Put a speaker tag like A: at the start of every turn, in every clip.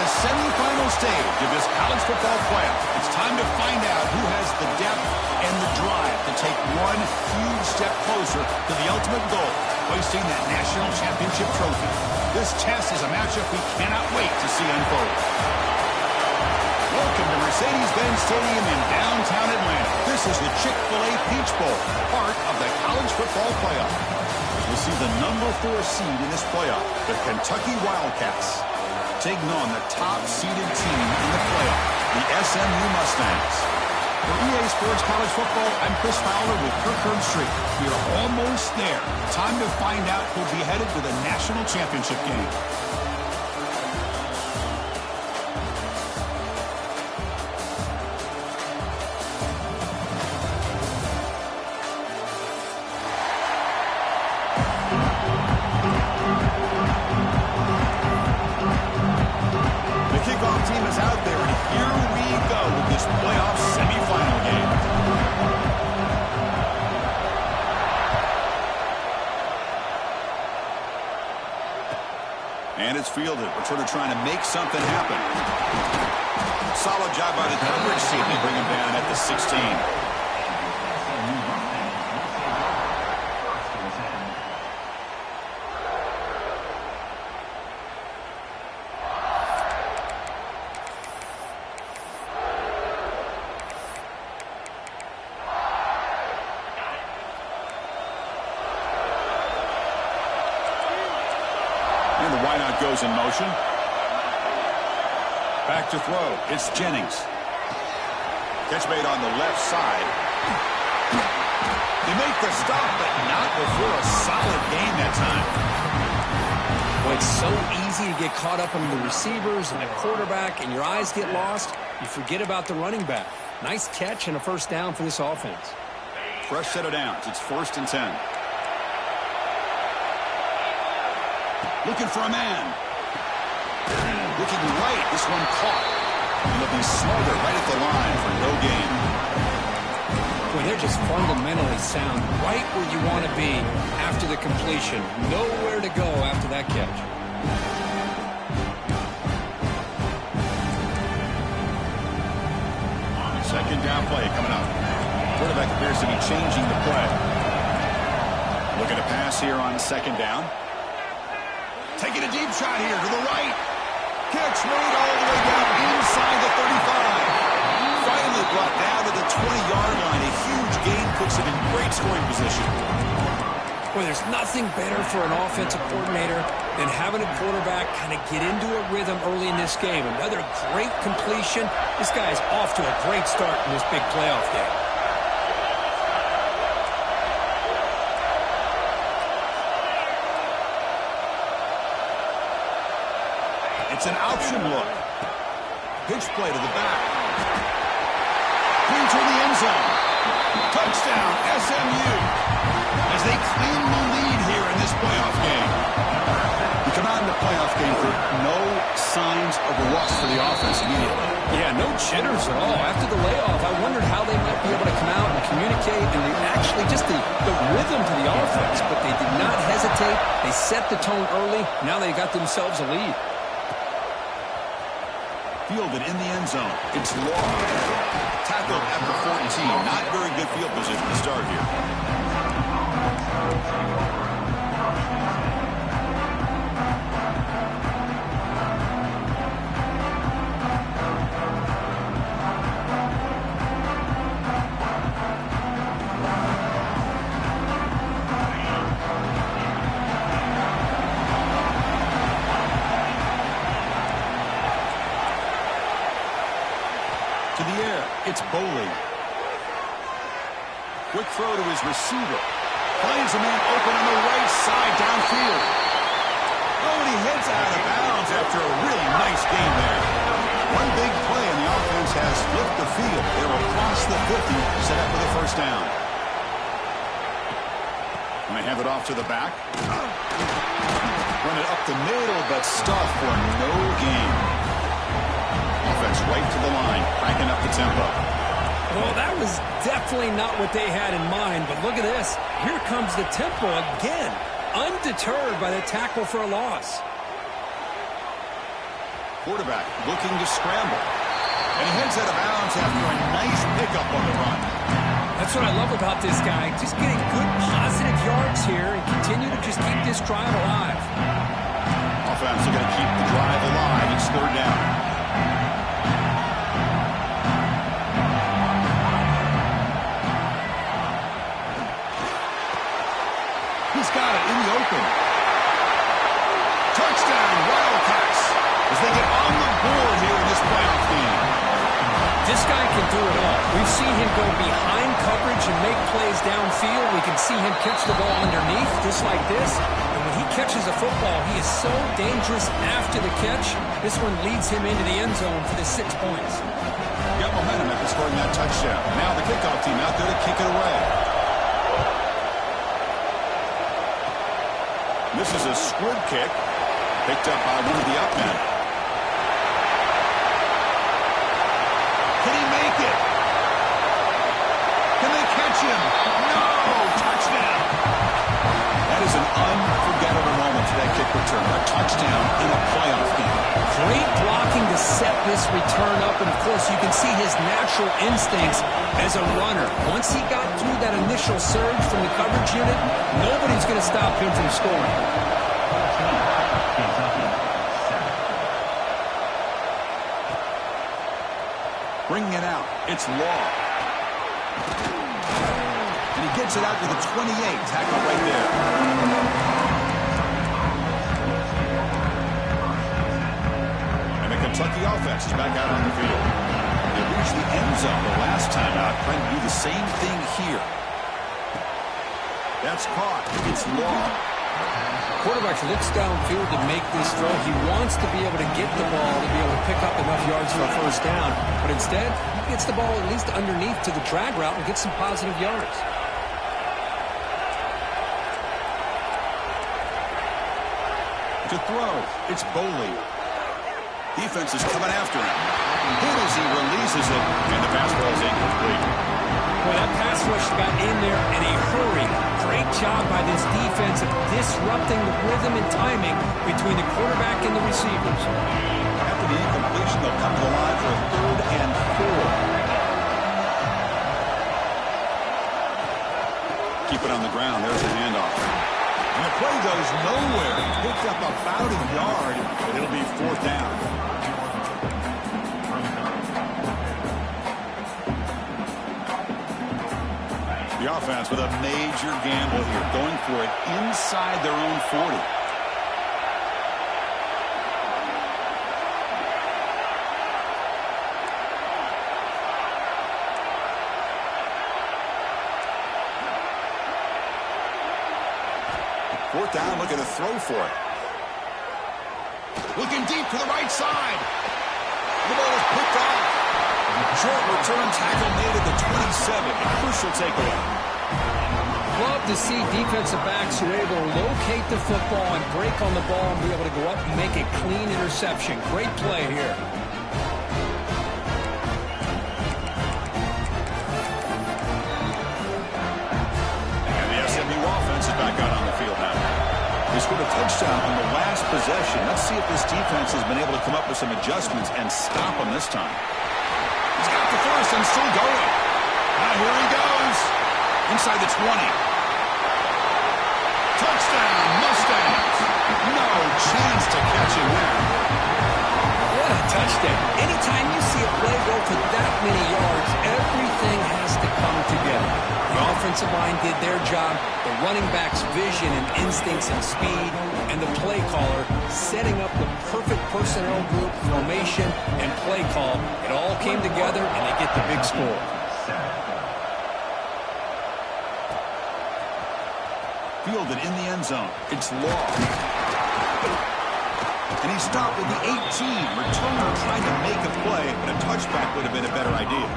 A: the semifinal stage of this college football playoff. It's time to find out who has the depth and the drive to take one huge step closer to the ultimate goal, hoisting that national championship trophy. This test is a matchup we cannot wait to see unfold. Welcome to Mercedes-Benz Stadium in downtown Atlanta. This is the Chick-fil-A Peach Bowl, part of the college football playoff. We'll see the number 4 seed in this playoff, the Kentucky Wildcats, taking on the top-seeded team in the playoff, the SMU Mustangs. For EA Sports College Football, I'm Chris Fowler with Kirk Herbstreit. We are almost there. Time to find out who'll be headed to the national championship game. And it's fielded. We're sort of trying to make something happen. Solid job by the coverage team to bring him down at the 16. And the wideout goes in motion. Back to throw. It's Jennings. Catch made on the left side. They make the stop, but not before a solid gain that time.
B: Well, it's so easy to get caught up in the receivers and the quarterback, and your eyes get lost. You forget about the running back. Nice catch and a first down for this offense.
A: Fresh set of downs. It's 1st and 10. Looking for a man. Looking right. This one caught. And they'll be smarter right at the line for no gain.
B: Boy, they're just fundamentally sound right where you want to be after the completion. Nowhere to go after that catch.
A: Second down play coming up. Quarterback appears to be changing the play. Looking to pass here on 2nd down. Taking a deep shot here to the right. Catch made all the way down inside the 35. Finally brought down to the 20-yard line. A huge gain puts it in great scoring position.
B: Boy, there's nothing better for an offensive coordinator than having a quarterback kind of get into a rhythm early in this game. Another great completion. This guy is off to a great start in this big playoff game.
A: It's an option look. Pitch play to the back. Into the end zone. Touchdown, SMU. As they claim the lead here in this playoff game. We come out in the playoff game with no signs of a rust for the offense immediately.
B: Yeah, no jitters at all. After the layoff, I wondered how they might be able to come out and communicate and actually just the rhythm to the offense. But they did not hesitate. They set the tone early. Now they got themselves a lead.
A: Fielded in the end zone. It's long. Tackled at the 14. Not very good field position to start here. To the air, it's Boley. Quick throw to his receiver. Finds a man open on the right side downfield. Oh, and he heads out of bounds after a really nice game there. One big play and the offense has flipped the field. They're across the 50, set up with a first down. And they hand it off to the back. Run it up the middle, but stuff for no gain. Offense right to the line, cranking up the tempo.
B: Well, that was definitely not what they had in mind, but look at this. Here comes the tempo again, undeterred by the tackle for a loss.
A: quarterback looking to scramble. And he heads out of bounds after a nice pickup on the run.
B: That's what I love about this guy. Just getting good, positive yards here and continue to just keep this drive alive.
A: Offense are going to keep the drive alive. It's third down. He's got it in the open. Touchdown, Wildcats, as they get on the board here in this playoff game.
B: This guy can do it all. We've seen him go behind coverage and make plays downfield. We can see him catch the ball underneath, just like this. And when he catches a football, he is so dangerous after the catch. This one leads him into the end zone for the 6 points.
A: Got momentum after scoring that touchdown. Now the kickoff team out there to kick it away. This is a squib kick, picked up by one of the up men. Can he make it? Can they catch him? No! Touchdown! That is an unforgettable moment for that kick return. A touchdown in a playoff game.
B: Great blocking to set this return up, and of course you can see his natural instincts as a runner. Once he got through that initial surge from the coverage unit, nobody's going to stop him from scoring.
A: Bringing it out, it's Law. And he gets it out to the 28, tackle right there. And the Kentucky offense is back out on the field. They reached the end zone the last time out, trying to do the same thing here. That's caught. It's Law.
B: Quarterback looks downfield to make this throw. He wants to be able to get the ball to be able to pick up enough yards for a first down. But instead, he gets the ball at least underneath to the drag route and gets some positive yards.
A: To throw, it's Boley. Defense is coming after him. Hit as he releases it, and the pass ball is incomplete.
B: Well, that pass rush got in there in a hurry. Great job by this defense of disrupting the rhythm and timing between the quarterback and the receivers.
A: After the incompletion, they'll come to the line for a 3rd and 4. Keep it on the ground. There's a handoff. And the play goes nowhere. He picked up about a yard, but it'll be 4th down. The offense with a major gamble here, going for it inside their own 40. Fourth down, looking to throw for it. Looking deep to the right side. The ball is picked off. Short return tackle made at the 27. A crucial takeaway.
B: Love to see defensive backs who are able to locate the football and break on the ball and be able to go up and make a clean interception. Great play here.
A: And the SMU offense is back out on the field now. They scored a touchdown on the last possession. Let's see if this defense has been able to come up with some adjustments and stop them this time. He's got the first and still going. Now here he goes. Inside the 20. Touchdown, Mustangs. No chance to catch him there.
B: What a touchdown. Anytime you see a play go for that many yards, everything has to come together. The offensive line did their job, the running back's vision and instincts and speed, and the play caller setting up the perfect personnel group, formation, and play call. It all came together, and they get the big score.
A: Fielded in the end zone. It's Law. And he stopped at the 18. Returner tried to make a play, but a touchback would have been a better idea.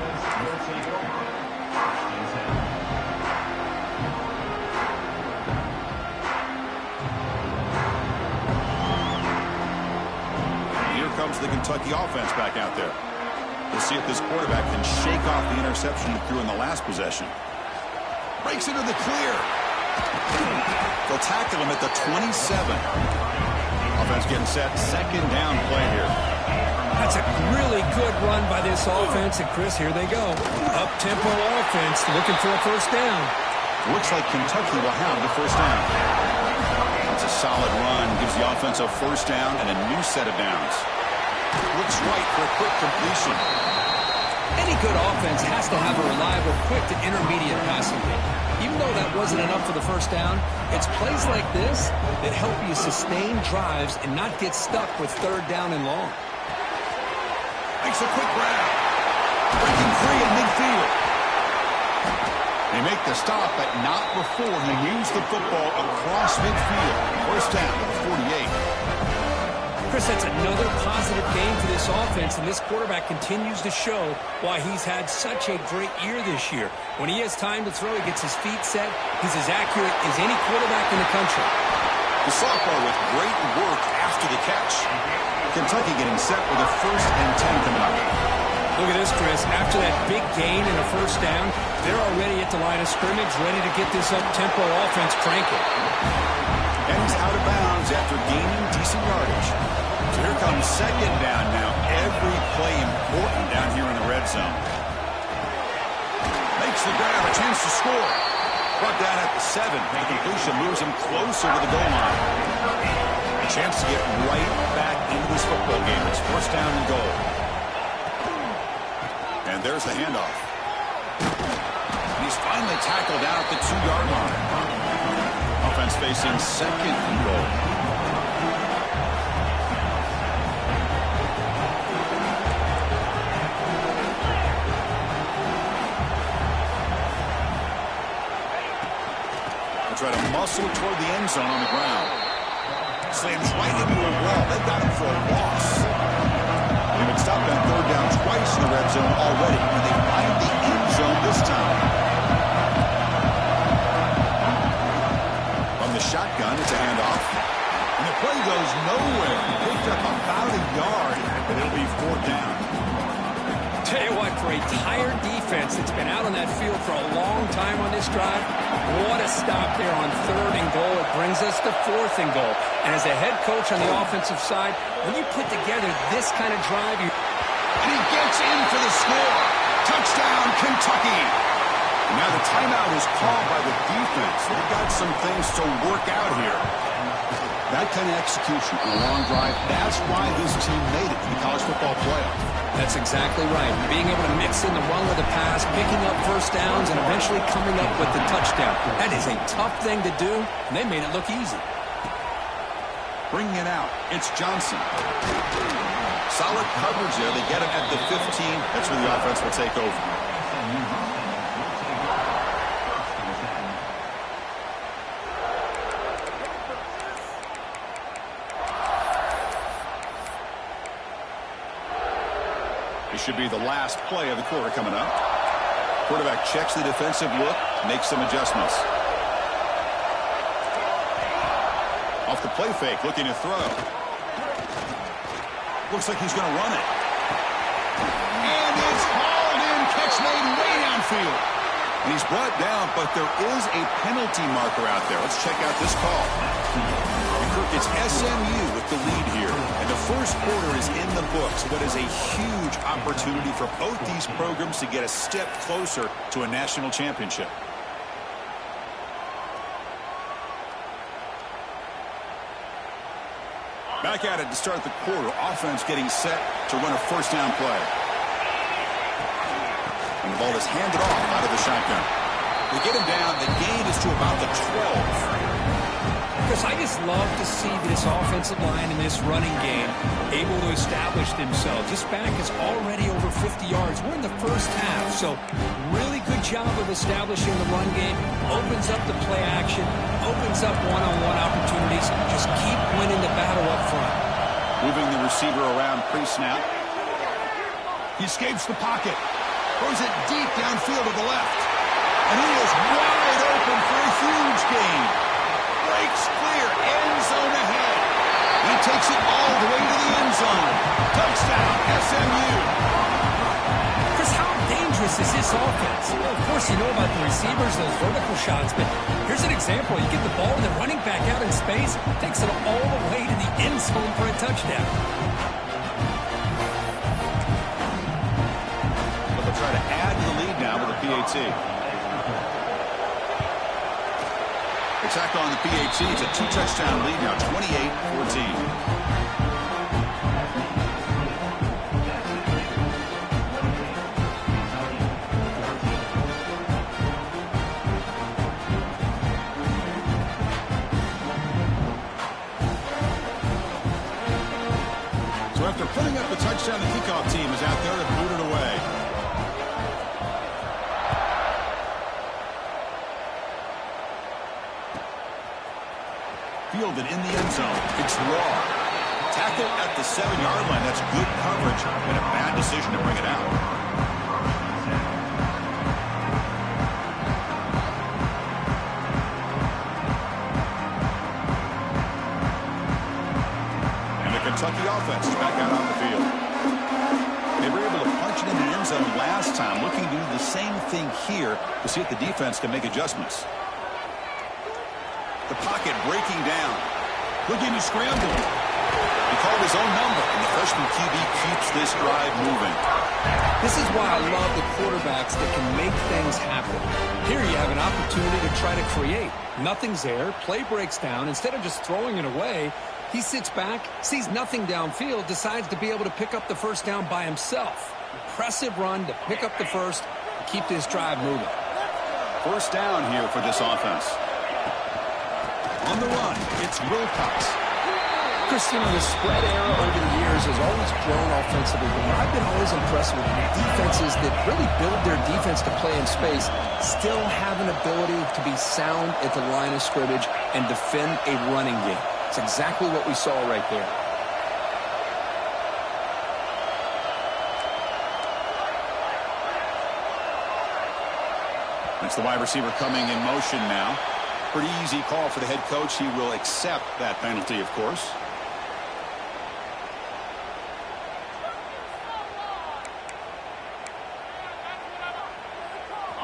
A: Here comes the Kentucky offense back out there. We'll see if this quarterback can shake off the interception he threw in the last possession. Breaks into the clear. They'll tackle him at the 27. Offense getting set. 2nd down play here.
B: That's a really good run by this offense. And, Chris, here they go. Up-tempo offense looking for a first down.
A: Looks like Kentucky will have the first down. It's a solid run. Gives the offense a first down and a new set of downs. Looks right for a quick completion.
B: Any good offense has to have a reliable, quick to intermediate passing game. Even though that wasn't enough for the first down, it's plays like this that help you sustain drives and not get stuck with third down and long.
A: Makes a quick grab. Breaking free in midfield. They make the stop, but not before he moves the football across midfield. First down at the 48.
B: Chris, that's another positive game for this offense, and this quarterback continues to show why he's had such a great year this year. When he has time to throw, he gets his feet set. He's as accurate as any quarterback in the country.
A: The sophomore with great work after the catch. Kentucky getting set with a 1st and 10 coming up.
B: Look at this, Chris. After that big gain and a first down, they're already at the line of scrimmage, ready to get this up-tempo offense cranking.
A: And he's out of bounds after gaining decent yardage. So here comes second down now. Every play important down here in the red zone. Makes the grab, a chance to score. Brought down at the 7. The completion moves him closer to the goal line. A chance to get right back into this football game. It's first down and goal. And there's the handoff. And he's finally tackled out at the 2-yard line. Offense facing second and goal. They try to muscle toward the end zone on the ground. Slams right into a wall. They've got him for a loss. They've been stopped on third down twice in the red zone already, and they find the end zone this time. From the shotgun, it's a handoff. And the play goes nowhere. Picked up about a yard, and it'll be 4th down.
B: Tell you what, for a tired defense that's been out on that field for a long time on this drive, what a stop there on 3rd and goal. It brings us to 4th and goal. And as a head coach on the offensive side, when you put together this kind of drive,
A: and he gets in for the score. Touchdown, Kentucky. And now the timeout is called by the defense. They've got some things to work out here. That kind of execution on a long drive, that's why this team made it to the college football playoff.
B: That's exactly right. Being able to mix in the run with the pass, picking up first downs, and eventually coming up with the touchdown. That is a tough thing to do, and they made it look easy.
A: Bringing it out, it's Johnson. Solid coverage there. They get him at the 15. That's where the offense will take over. This should be the last play of the quarter coming up. Quarterback checks the defensive look, makes some adjustments. Off the play fake, looking to throw. Looks like he's going to run it. And it's hauled in, catch made way downfield. And he's brought down, but there is a penalty marker out there. Let's check out this call. And Kirk, it's SMU with the lead here. And the first quarter is in the books. What is a huge opportunity for both these programs to get a step closer to a national championship. Back at it to start the quarter. Offense getting set to run a first down play. And the ball is handed off out of the shotgun. They get him down. The gain is to about the 12.
B: Chris, I just love to see this offensive line in this running game able to establish themselves. This back is already over 50 yards. We're in the first half, so really good job of establishing the run game. Opens up the play action, opens up one-on-one opportunities. Just keep winning the battle up front.
A: Moving the receiver around pre-snap. He escapes the pocket. Throws it deep downfield to the left. And he is wide open for a huge gain. Breaks clear, end zone ahead. He takes it all the way to the end zone. Touchdown, SMU.
B: Chris, how dangerous is this offense? Well, of course, you know about the receivers, those vertical shots, but here's an example. You get the ball and the running back out in space, takes it all the way to the end zone for a touchdown.
A: try to add to the lead now with a PAT. They tack on the PAT. It's a 2-touchdown lead now, 28-14. After putting up the touchdown, the kickoff team is out there to boot it away. Fielded in the end zone. It's Raw. Tackle at the 7-yard line. That's good coverage and a bad decision to bring it out. Kentucky offense is back out on the field. They were able to punch it in the end zone last time, looking to do the same thing here to see if the defense can make adjustments. The pocket breaking down. Looking to scramble. He called his own number, and the freshman QB keeps this drive moving.
B: This is why I love the quarterbacks that can make things happen. Here you have an opportunity to try to create. Nothing's there. Play breaks down. Instead of just throwing it away, he sits back, sees nothing downfield, decides to be able to pick up the first down by himself. Impressive run to pick up the first and keep this drive moving.
A: First down here for this offense. On the run, it's Wilcox.
B: Christian, the spread era over the years has always grown offensively, but I've been always impressed with defenses that really build their defense to play in space, still have an ability to be sound at the line of scrimmage and defend a running game. It's exactly what we saw right there.
A: That's the wide receiver coming in motion now. Pretty easy call for the head coach. He will accept that penalty, of course.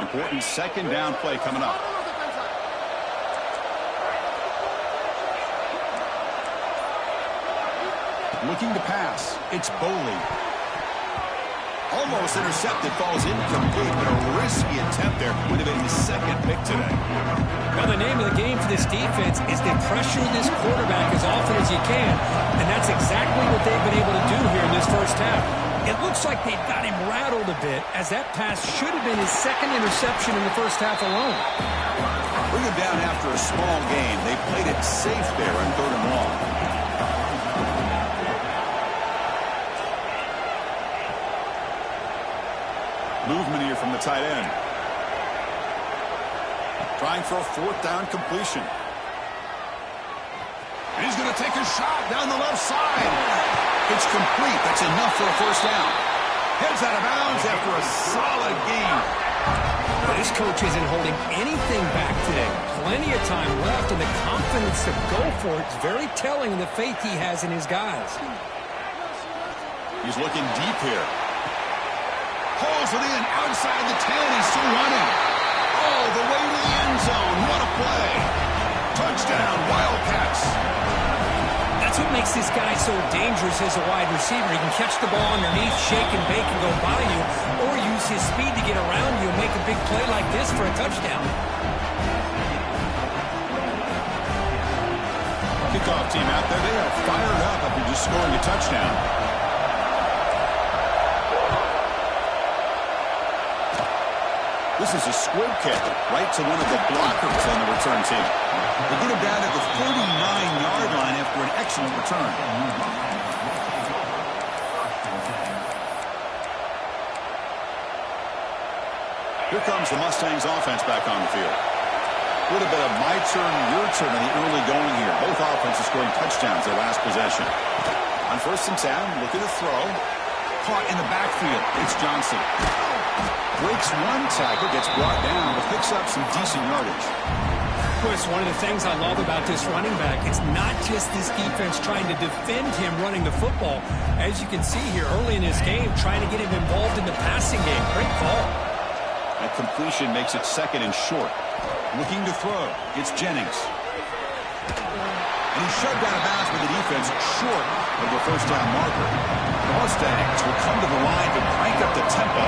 A: Important second down play coming up. Looking to pass. It's Boley. Almost intercepted. Falls incomplete, but a risky attempt there. Would have been his second pick today.
B: Well, the name of the game for this defense is to pressure this quarterback as often as you can, and that's exactly what they've been able to do here in this first half. It looks like they've got him rattled a bit, as that pass should have been his second interception in the first half alone.
A: Bring him down after a small gain. They played it safe there on 3rd and long. Movement here from the tight end. Trying for a 4th down completion. And he's going to take a shot down the left side. It's complete. That's enough for a first down. Heads out of bounds after a solid game.
B: This coach isn't holding anything back today. Plenty of time left, and the confidence to go for it is very telling in the faith he has in his guys.
A: He's looking deep here. Pulls it in outside the 10. He's still running. All the way to the end zone. What a play. Touchdown, Wildcats.
B: That's what makes this guy so dangerous as a wide receiver. He can catch the ball underneath, shake and bake and go by you, or use his speed to get around you and make a big play like this for a touchdown.
A: Kickoff team out there. They are fired up after just scoring a touchdown. This is a squib kick right to one of the blockers on the return team. They get him down at the 49-yard line after an excellent return. Here comes the Mustangs offense back on the field. Would have been a my turn, your turn in the early going here. Both offenses scoring touchdowns their last possession. On 1st and 10, looking to throw. Caught in the backfield. It's Johnson. Breaks one tackle, gets brought down, but picks up some decent yardage.
B: Chris, one of the things I love about this running back, it's not just this defense trying to defend him running the football. As you can see here early in this game, trying to get him involved in the passing game. Great call.
A: That completion makes it 2nd and short. Looking to throw. It's Jennings. And he's shoved out of bounds with the defense short of the first down marker. The Mustangs will come to the line to crank up the tempo.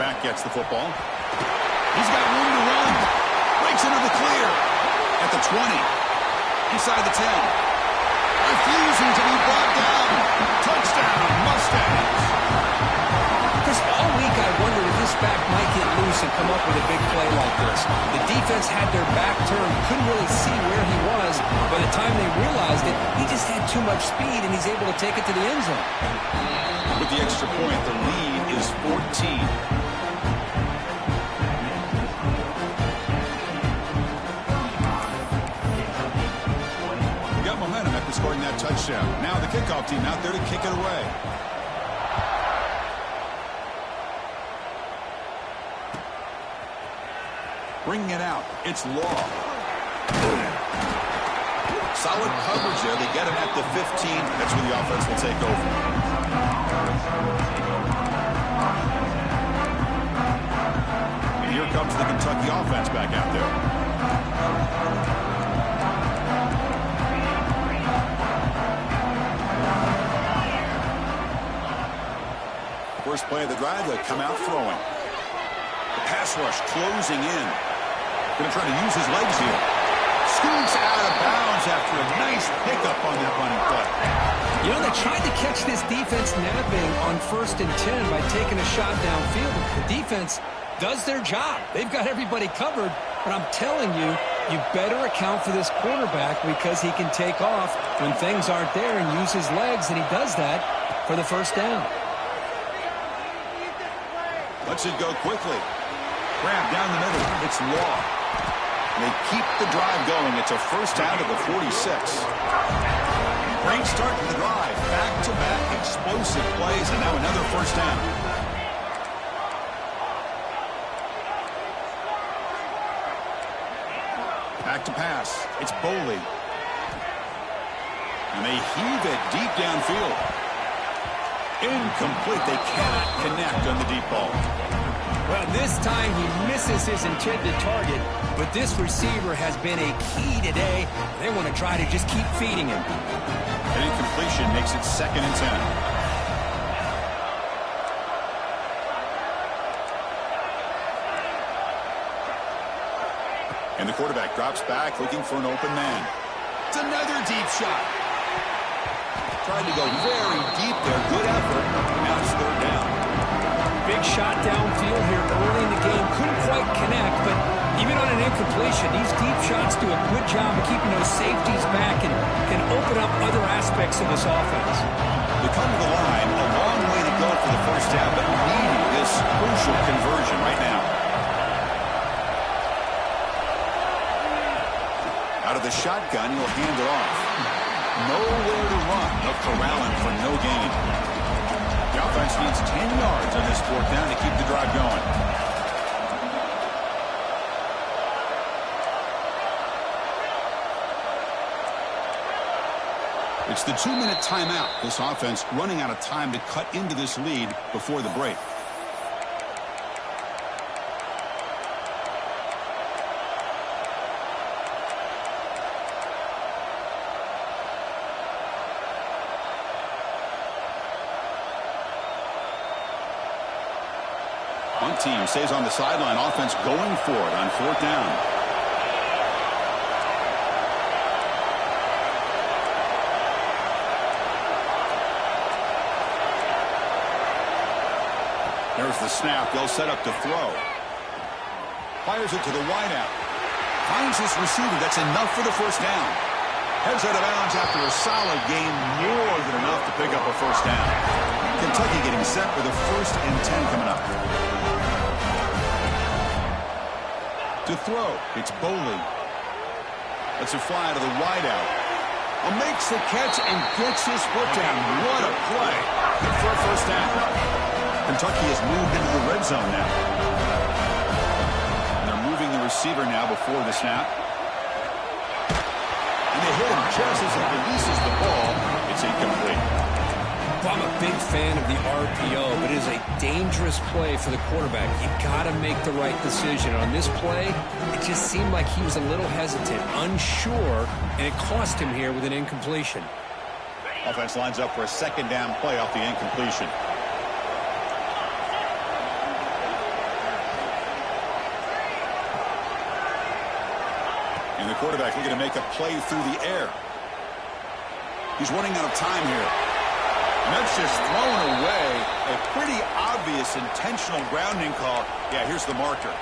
A: Quarterback gets the football. He's got room to run. Breaks into the clear. At the 20. Inside the 10. Refusing to be brought down. Touchdown, Mustangs.
B: Because all week I wondered if this back might get loose and come up with a big play like this. The defense had their back turned, couldn't really see where he was. By the time they realized it, he just had too much speed, and he's able to take it to the end zone.
A: With the extra point, the lead is 14. Got momentum after scoring that touchdown. Now the kickoff team out there to kick it away. Bringing it out, it's Law. Solid coverage there. They get him at the 15. That's where the offense will take over. And here comes the Kentucky offense back out there. First play of the drive, they'll come out throwing. The pass rush closing in. Going to try to use his legs here. Scoots out of bounds after a nice pickup on that running play.
B: You know, they tried to catch this defense napping on 1st and 10 by taking a shot downfield. The defense does their job. They've got everybody covered, but I'm telling you, you better account for this quarterback because he can take off when things aren't there and use his legs, and he does that for the first down.
A: Lets it go quickly. Grab down the middle. It's Law. They keep the drive going. It's a first down to the 46. Great start to the drive. Back-to-back explosive plays, and now another first down. Back to pass. It's Boley. And they heave it deep downfield. Incomplete. They cannot connect on the deep ball.
B: Well, this time he misses his intended target, but this receiver has been a key today. They want to try to just keep feeding him.
A: An incompletion makes it 2nd and 10. And the quarterback drops back looking for an open man. It's another deep shot. Tried to go very deep there. Good effort. Now it's 3rd down.
B: Big shot downfield here early in the game. Couldn't quite connect, but even on an incompletion, these deep shots do a good job of keeping those safeties back and can open up other aspects of this offense.
A: They come to the line, a long way to go for the first down, but needing this crucial conversion right now. Out of the shotgun, he'll hand it off. Nowhere to run. They'll corral him for no gain. The offense needs 10 yards on this 4th down to keep the drive going. It's the 2-minute timeout. This offense running out of time to cut into this lead before the break. One team stays on the sideline. Offense going for it on 4th down. There's the snap. They'll set up to throw. Fires it to the wideout. Finds his receiver. That's enough for the first down. Heads out of bounds after a solid game. More than enough to pick up a first down. Kentucky getting set for the 1st and 10 coming up. To throw, it's Boley. Lets it fly to the wideout. Makes the catch and gets his foot down. What a play. Good for a first down. Kentucky has moved into the red zone now. And they're moving the receiver now before the snap. And they hit him just as he releases the ball. It's incomplete.
B: Well, I'm a big fan of the RPO, but it is a dangerous play for the quarterback. You've got to make the right decision. On this play, it just seemed like he was a little hesitant, unsure, and it cost him here with an incompletion.
A: Offense lines up for a 2nd down play off the incompletion. And the quarterback looking to make a play through the air. He's running out of time here. And that's just thrown away. A pretty obvious intentional grounding call. Yeah, here's the marker.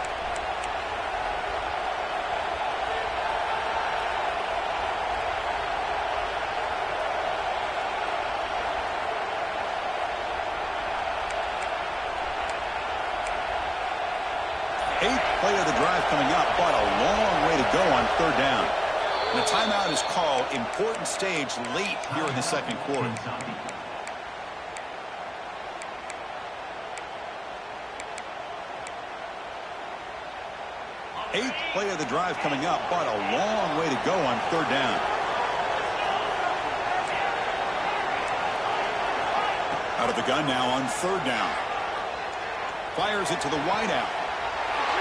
A: Eighth play of the drive coming up, but a long way to go on third down. And the timeout is called. Important stage late here in the second quarter. Eighth play of the drive coming up, but a long way to go on third down. Out of the gun now on third down. Fires it to the wideout.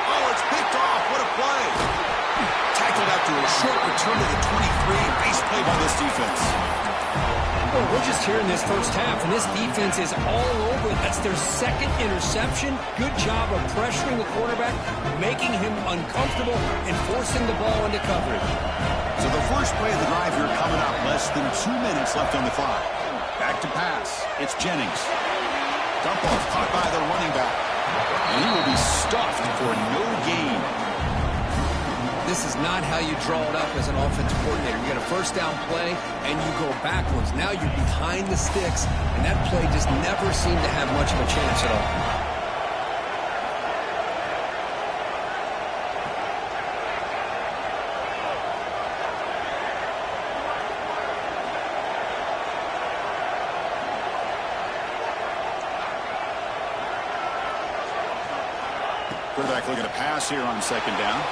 A: Oh, it's picked off. What a play. Tackled after a short return to the 23. Base play by this defense.
B: Well, we're just here in this first half, and this defense is all over it. That's their second interception. Good job of pressuring the quarterback, making him uncomfortable, and forcing the ball into coverage.
A: So the first play of the drive here coming up. Less than 2 minutes left on the clock. Back to pass. It's Jennings. Dump off caught by the running back. And he will be stuffed for no gain.
B: This is not how you draw it up as an offensive coordinator. You get a first down play, and you go backwards. Now you're behind the sticks, and that play just never seemed to have much of a chance at all.
A: Quarterback looking to pass here on second down.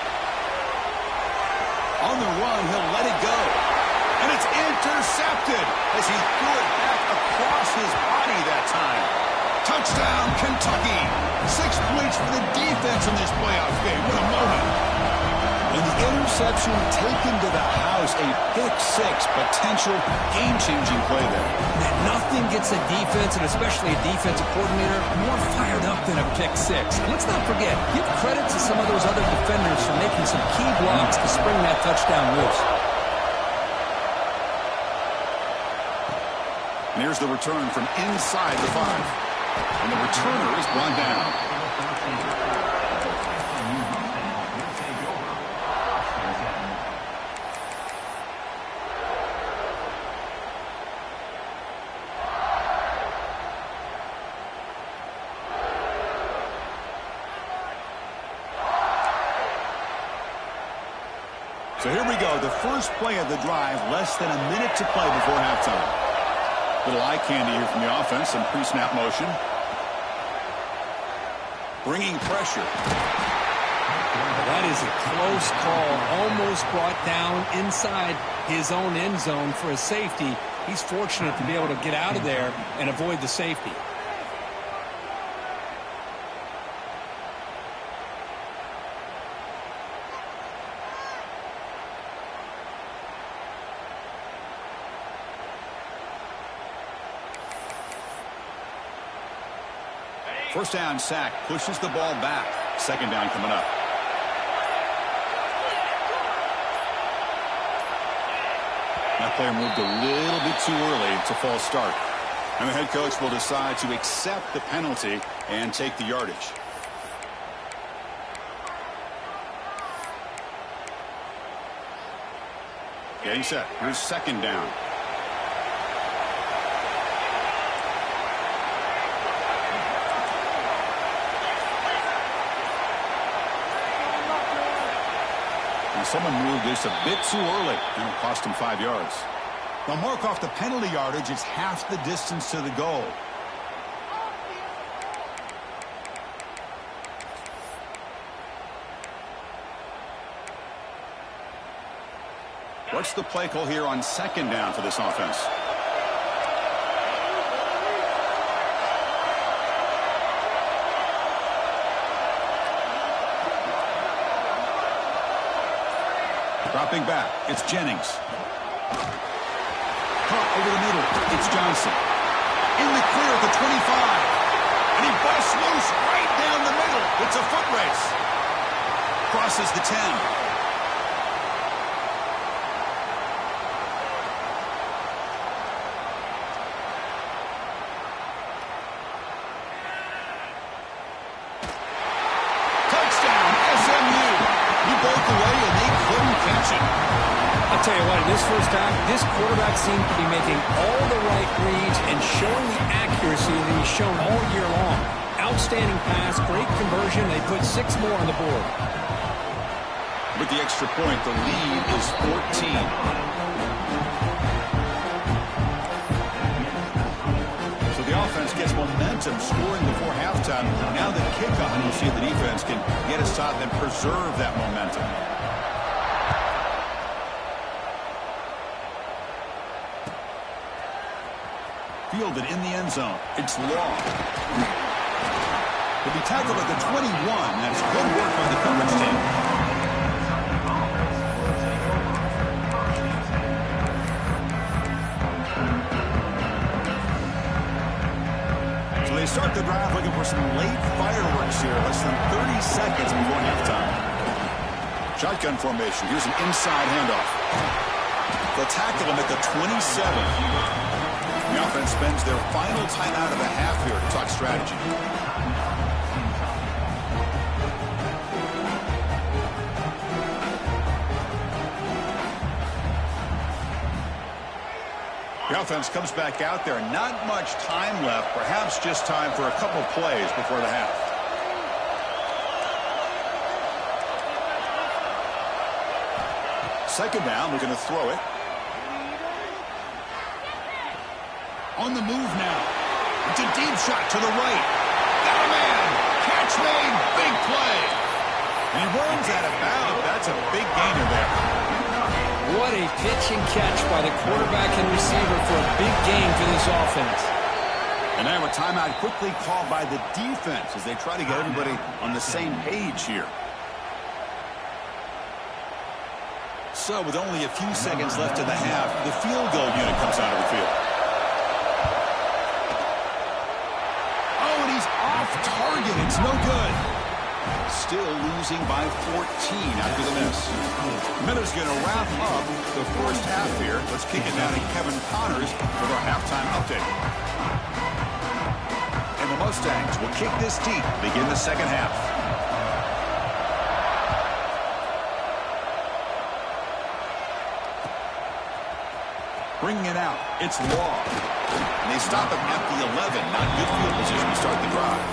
A: On the run, he'll let it go. And it's intercepted as he threw it back across his body that time. Touchdown, Kentucky. 6 points for the defense in this playoff game. What a moment. And the interception taken to the house. A pick-6 potential game-changing play there.
B: Man, nothing gets a defense, and especially a defensive coordinator, more fired up than a pick-6. And let's not forget, give credit to some of those other defenders for making some key blocks to spring that touchdown loose.
A: And here's the return from inside the 5. And the returner is brought down. So here we go, the first play of the drive, less than a minute to play before halftime. Little eye candy here from the offense, some pre-snap motion. Bringing pressure.
B: That is a close call, almost brought down inside his own end zone for a safety. He's fortunate to be able to get out of there and avoid the safety.
A: First down sack, pushes the ball back. Second down coming up. That player moved a little bit too early. It's a false start. And the head coach will decide to accept the penalty and take the yardage. Getting set. Here's second down. Someone moved this a bit too early, and it'll cost him 5 yards. They'll mark off the penalty yardage. It's half the distance to the goal. What's the play call here on second down for this offense? Dropping back, it's Jennings. Caught over the middle, it's Johnson. In the clear at the 25. And he busts loose right down the middle. It's a foot race. Crosses the 10.
B: Tell you what, in this first half, this quarterback seems to be making all the right reads and showing the accuracy that he's shown all year long. Outstanding pass, great conversion. They put 6 more on the board.
A: With the extra point, the lead is 14. So the offense gets momentum, scoring before halftime. Now the kickoff, and you see the defense can get a stop and preserve that momentum. Fielded in the end zone. It's long. He'll be tackled at the 21. That's good work by the coverage team. So they start the drive looking for some late fireworks here. Less than 30 seconds before halftime. Shotgun formation. Here's an inside handoff. They'll tackle him at the 27. The offense spends their final timeout of the half here to talk strategy. The offense comes back out there. Not much time left. Perhaps just time for a couple plays before the half. Second down, we're going to throw it. On the move now. It's a deep shot to the right. Got a man. Catch made. Big play. And he runs out of bounds. That's a big gainer there.
B: What a pitch and catch by the quarterback and receiver for a big gain for this offense.
A: And now a timeout quickly called by the defense as they try to get everybody on the same page here. So with only a few seconds left in the half, the field goal unit comes out of the field. Target, it's no good. Still losing by 14 after the miss. Miller's going to wrap up the first half here. Let's kick it down to Kevin Connors with our halftime update. And the Mustangs will kick this deep, begin the second half. Bringing it out, it's Law. And they stop him at the 11. Not good field position to start the drive.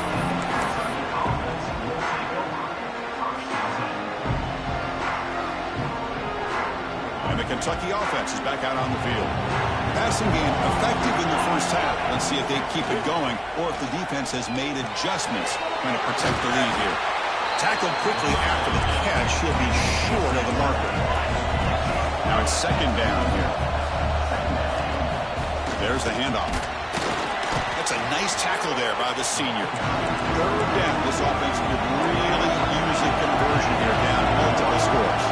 A: And the Kentucky offense is back out on the field. Passing game effective in the first half. Let's see if they keep it going or if the defense has made adjustments trying to protect the lead here. Tackled quickly after the catch. He'll be short of the marker. Now it's second down here. There's the handoff. That's a nice tackle there by the senior. Third down. This offense could really use a conversion here down multiple scores.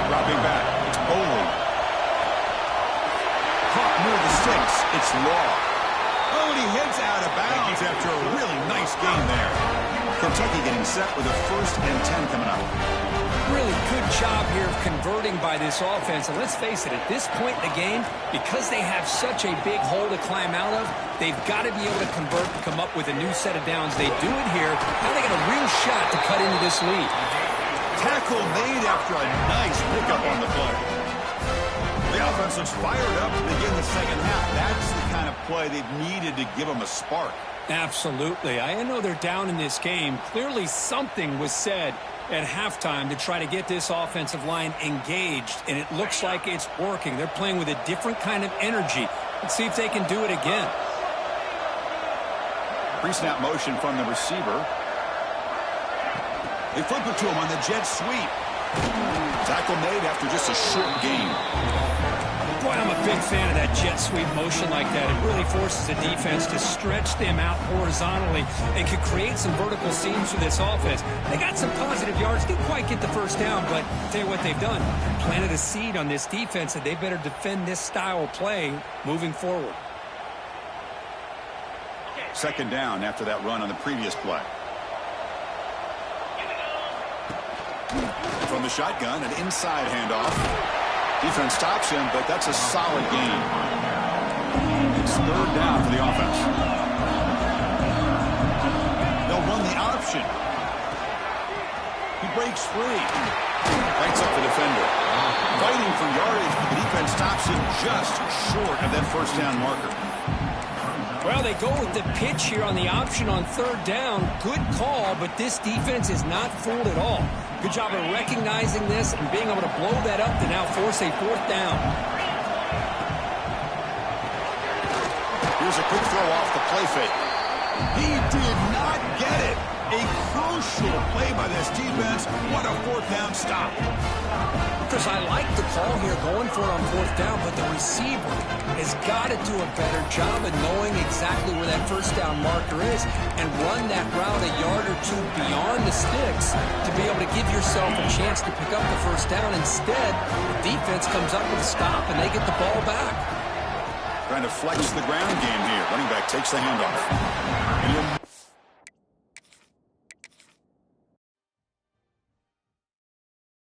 A: Dropping back. It's Boley. Caught near the 6. It's Law. Oh, and he heads out of bounds after a really nice game there. Kentucky getting set with a 1st and 10 coming up.
B: Really good job here of converting by this offense. And let's face it, at this point in the game, because they have such a big hole to climb out of, they've got to be able to convert and come up with a new set of downs. They do it here. Now they got a real shot to cut into this lead.
A: Tackle made after a nice pickup on the play. The offense looks fired up to begin the second half. That's the kind of play they've needed to give them a spark.
B: Absolutely. I know they're down in this game. Clearly something was said at halftime to try to get this offensive line engaged, and it looks like it's working. They're playing with a different kind of energy. Let's see if they can do it again.
A: Pre-snap motion from the receiver. They flip it to him on the jet sweep. Tackle made after just a short gain.
B: Boy, I'm a big fan of that jet sweep motion like that. It really forces the defense to stretch them out horizontally and can create some vertical seams for this offense. They got some positive yards. Didn't quite get the first down, but I'll tell you what they've done. Planted a seed on this defense that they better defend this style of play moving forward.
A: Second down after that run on the previous play. From the shotgun, an inside handoff. Defense stops him, but that's a solid gain. It's third down for the offense. They'll run the option. He breaks free. Fights up the defender. fighting for yardage, but the defense stops him just short of that first down marker.
B: Well, they go with the pitch here on the option on third down. Good call, but this defense is not fooled at all. Good job of recognizing this and being able to blow that up to now force a fourth down.
A: Here's a quick throw off the play fake. He did not get it. A crucial play by this defense. What a fourth down stop.
B: Chris, I like the call here going for it on fourth down, but the receiver has got to do a better job of knowing exactly where that first down marker is and run that route a yard or two beyond the sticks to be able to give yourself a chance to pick up the first down. Instead, the defense comes up with a stop and they get the ball back.
A: Trying to flex the ground game here. Running back takes the handoff.